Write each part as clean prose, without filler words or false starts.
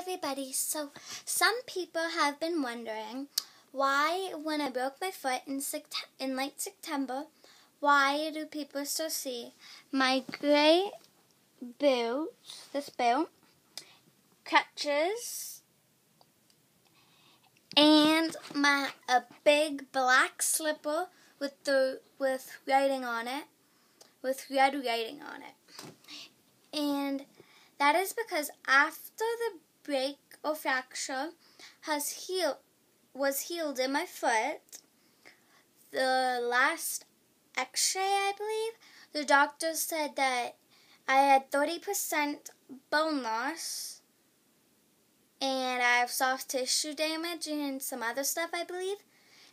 everybody. So some people have been wondering why when I broke my foot in late September, why do people still see my gray boots, this boot, crutches, and a big black slipper with writing on it, with red writing on it. And that is because after the break or fracture was healed in my foot, the last x-ray, I believe, the doctor said that I had 30% bone loss and I have soft tissue damage and some other stuff, I believe,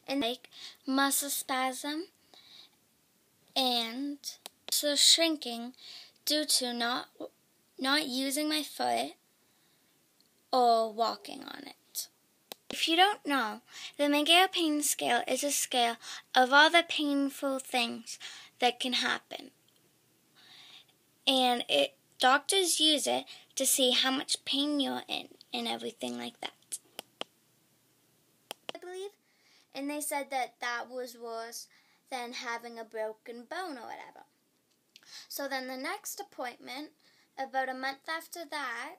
and like muscle spasm and muscle shrinking due to not using my foot or walking on it. If you don't know, the Miguel pain scale is a scale of all the painful things that can happen. And doctors use it to see how much pain you're in and everything like that, I believe. And they said that was worse than having a broken bone or whatever. So then the next appointment, about a month after that,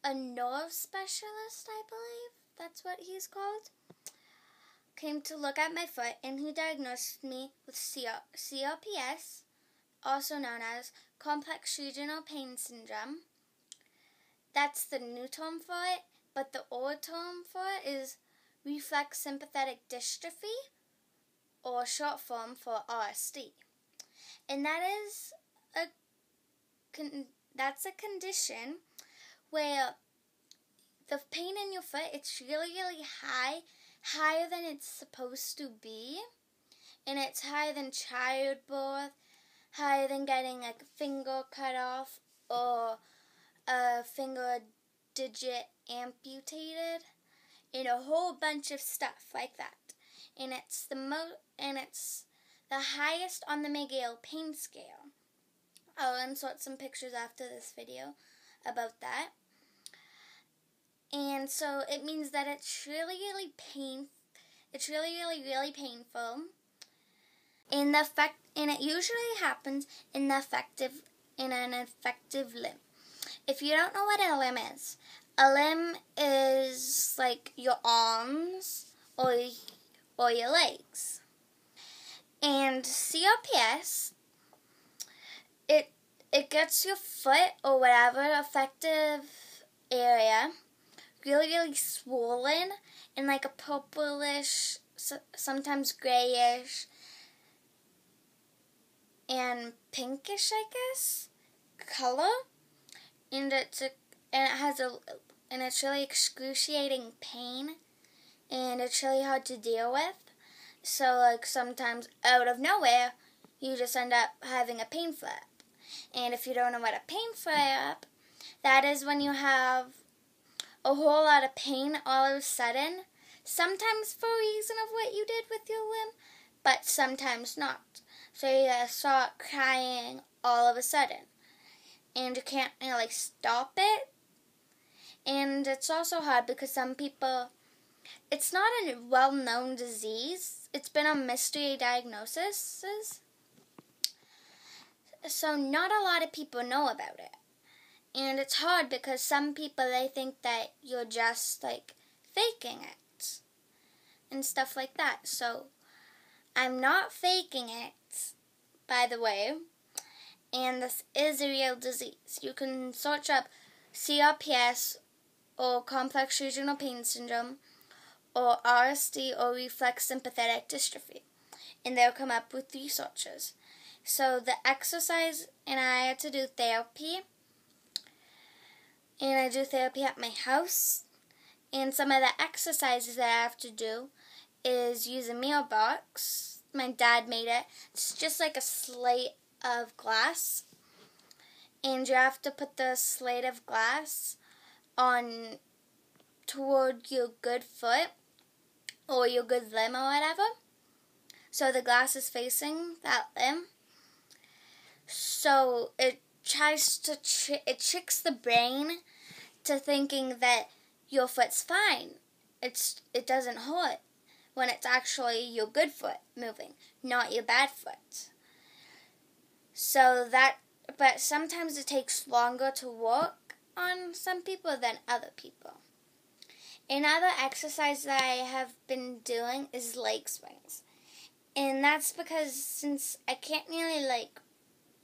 a nerve specialist, I believe that's what he's called, came to look at my foot, and he diagnosed me with CRPS, also known as complex regional pain syndrome. That's the new term for it, but the old term for it is reflex sympathetic dystrophy, or short form for RSD. And that's a condition where the pain in your foot, it's really, really high, higher than it's supposed to be. And it's higher than childbirth, higher than getting a finger cut off or a finger digit amputated, and a whole bunch of stuff like that. And it's the highest on the Miguel pain scale. I'll insert some pictures after this video about that. And so it means that it's really, really painful. It's really, really, really painful. And it usually happens in an affective limb. If you don't know what a limb is like your arms or your legs. And CRPS, it gets your foot or whatever affective area really, really swollen and like a purplish, sometimes grayish, and pinkish, I guess, color. And it's really excruciating pain, and it's really hard to deal with. So like sometimes out of nowhere, you just end up having a pain flare-up. And if you don't know what a pain flare-up, that is when you have a whole lot of pain all of a sudden, sometimes for a reason of what you did with your limb, but sometimes not. So you start crying all of a sudden, and you can't really stop it. And it's also hard because some people, it's not a well-known disease. It's been a mystery diagnosis. So not a lot of people know about it. And it's hard because some people, they think that you're just like faking it and stuff like that. So I'm not faking it, by the way. And this is a real disease. You can search up CRPS or complex regional pain syndrome or RSD or reflex sympathetic dystrophy, and they'll come up with researches. So the exercise, and I had to do therapy, and I do therapy at my house, and some of the exercises that I have to do is use a meal box. My dad made it. It's just like a slate of glass, and you have to put the slate of glass on toward your good foot or your good limb or whatever. So the glass is facing that limb. So it tricks the brain to thinking that your foot's fine. It doesn't hurt when it's actually your good foot moving, not your bad foot. But sometimes it takes longer to work on some people than other people. Another exercise that I have been doing is leg swings. And that's because since I can't really,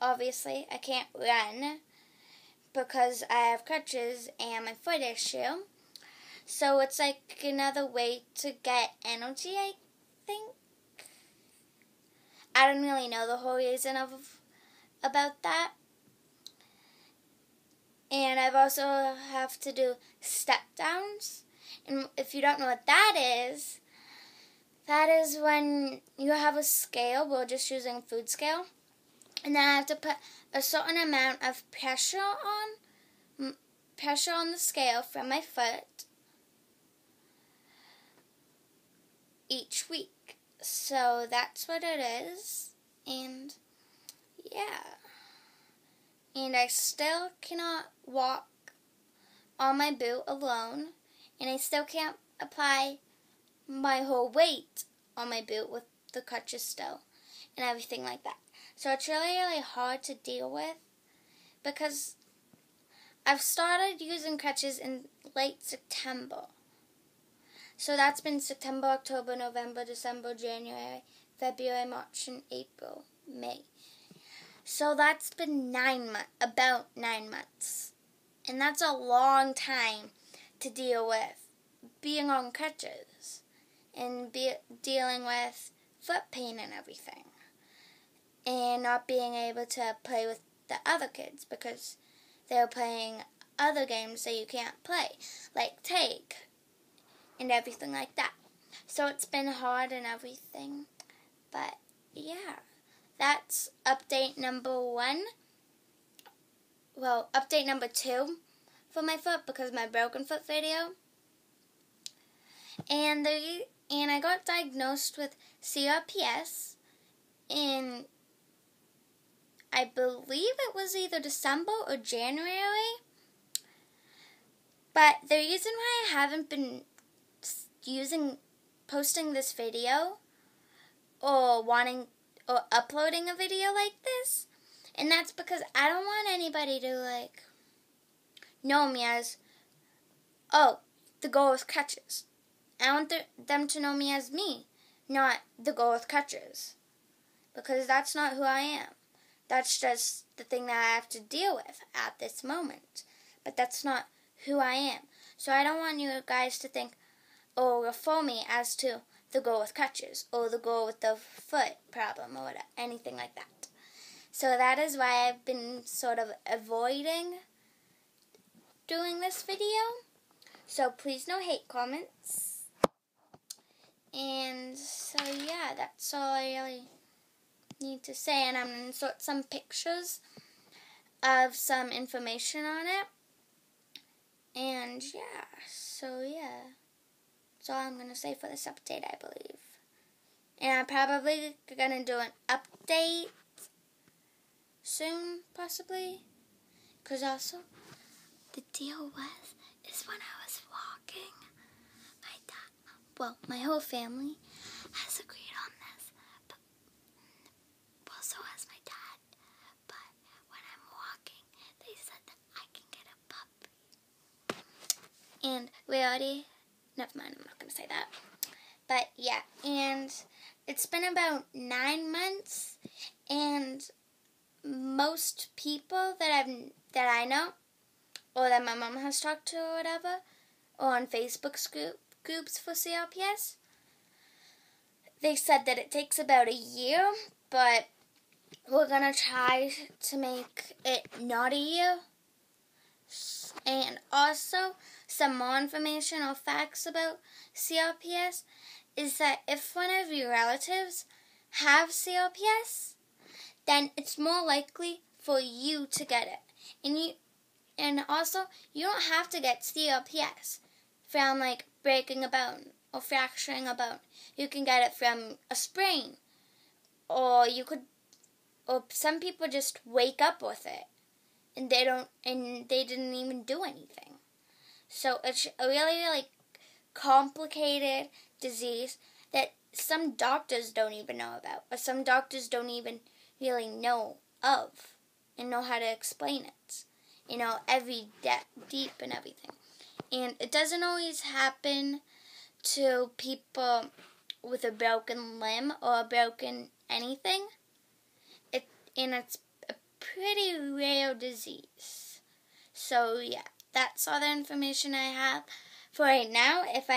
obviously, I can't run because I have crutches and my foot issue. So it's like another way to get energy, I think. I don't really know the whole reason about that. And I've also have to do step downs. And if you don't know what that is when you have a scale. We're just using a food scale. And then I have to put a certain amount of pressure on the scale from my foot each week. So that's what it is. And yeah. And I still cannot walk on my boot alone. And I still can't apply my whole weight on my boot with the crutches still. And everything like that. So it's really, really hard to deal with. Because I've started using crutches in late September. So that's been September, October, November, December, January, February, March, and April, May. So that's been about 9 months. And that's a long time to deal with being on crutches and dealing with foot pain and everything. And not being able to play with the other kids because they're playing other games that you can't play, like tag and everything like that. So it's been hard and everything. But yeah, that's update number 1. Well, update number 2 for my foot because my broken foot video. And I got diagnosed with CRPS in, I believe it was either December or January. But the reason why I haven't been posting this video or uploading a video like this, and that's because I don't want anybody to know me as, oh, the girl with crutches. I want them to know me as me, not the girl with crutches, because that's not who I am. That's just the thing that I have to deal with at this moment, but that's not who I am. So I don't want you guys to think, or refer me as to the girl with crutches, or the girl with the foot problem, or anything like that. So that is why I've been sort of avoiding doing this video. So please no hate comments. And so yeah, that's all I really need to say. And I'm going to insert some pictures of some information on it. And yeah, so yeah. That's all I'm going to say for this update, I believe. And I'm probably going to do an update soon, possibly. Because also, the deal is when I was walking, my whole family has agreed on this. But so has my dad. But when I'm walking, they said that I can get a puppy. And we already... Never mind, I'm not going to say that. But yeah, and it's been about 9 months, and most people that I know, or that my mom has talked to or whatever, or on Facebook groups for CRPS, they said that it takes about a year, but we're going to try to make it not a year. And also, some more information or facts about CRPS is that if one of your relatives have CRPS, then it's more likely for you to get it. And also, you don't have to get CRPS from breaking a bone or fracturing a bone. You can get it from a sprain, or some people just wake up with it. And they didn't even do anything. So it's a really, really complicated disease that some doctors don't even know about, or some doctors don't even really know of and know how to explain it. You know, every deep and everything. And it doesn't always happen to people with a broken limb or a broken anything. And it's a pretty rare disease. So yeah, that's all the information I have for right now. If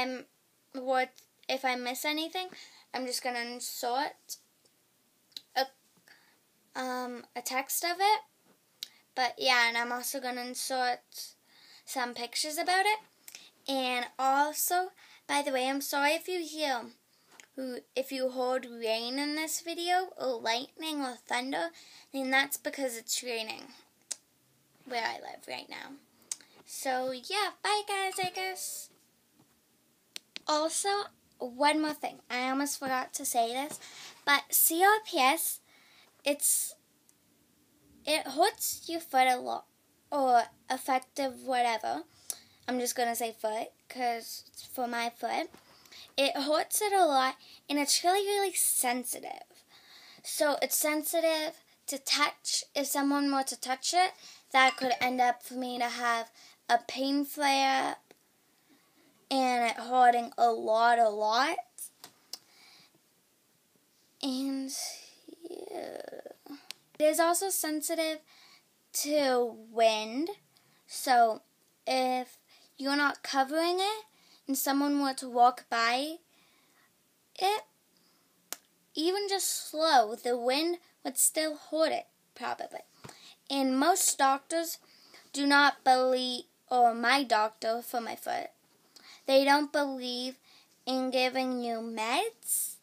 I miss anything, I'm just gonna insert a text of it. But yeah, and I'm also gonna insert some pictures about it. And also, by the way, I'm sorry if you heard rain in this video, or lightning or thunder, then that's because it's raining where I live right now. So yeah, bye guys, I guess. Also, one more thing. I almost forgot to say this, but CRPS, it hurts your foot a lot, or affective whatever. I'm just going to say foot, because it's for my foot. It hurts it a lot, and it's really, really sensitive. So it's sensitive to touch. If someone were to touch it, that could end up for me to have a pain flare and it hurting a lot. And yeah. It is also sensitive to wind. So if you're not covering it and someone were to walk by it, even just slow, the wind would still hurt it, probably. And most doctors do not believe, or my doctor for my foot, they don't believe in giving you meds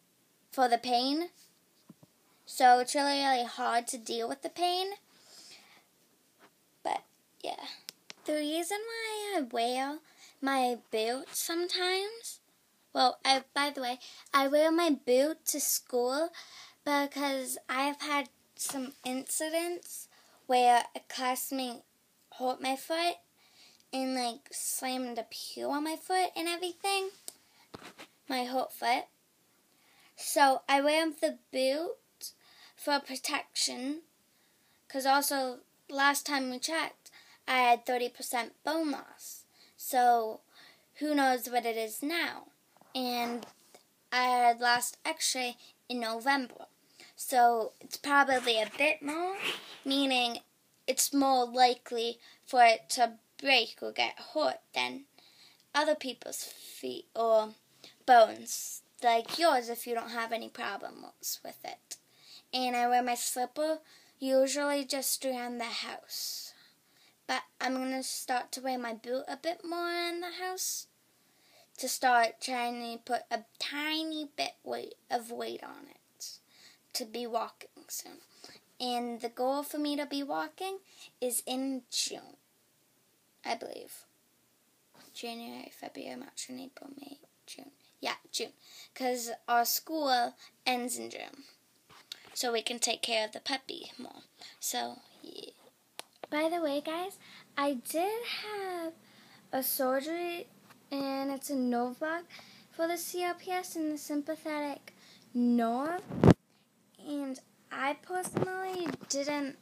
for the pain. So it's really, really hard to deal with the pain. But yeah. The reason why I wear my boot sometimes, well, by the way, I wear my boot to school because I've had some incidents where a classmate hurt my foot and like slammed a pew on my foot and everything, my hurt foot. So I wear the boot for protection, because also last time we checked, I had 30% bone loss. So who knows what it is now. And I had last x-ray in November. So it's probably a bit more, meaning it's more likely for it to break or get hurt than other people's feet or bones, like yours if you don't have any problems with it. And I wear my slipper usually just around the house. But I'm going to start to wear my boot a bit more in the house to start trying to put a tiny bit of weight on it to be walking soon. And the goal for me to be walking is in June, I believe. January, February, March, April, May, June. Yeah, June. Because our school ends in June. So we can take care of the puppy more. So, yeah. By the way, guys, I did have a surgery, and it's a nerve block for the CRPS and the sympathetic nerve. And I personally didn't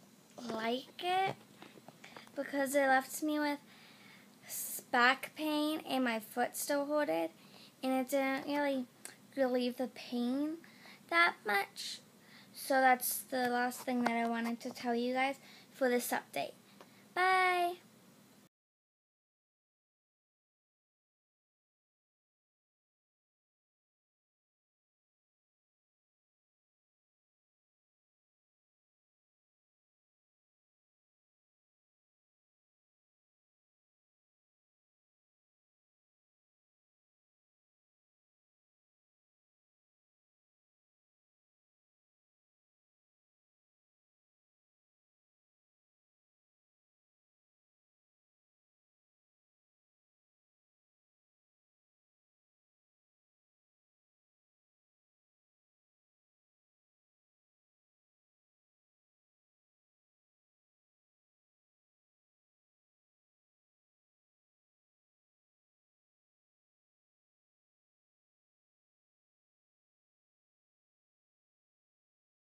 like it because it left me with back pain and my foot still hurted, and it didn't really relieve the pain that much. So that's the last thing that I wanted to tell you guys for this update. Bye!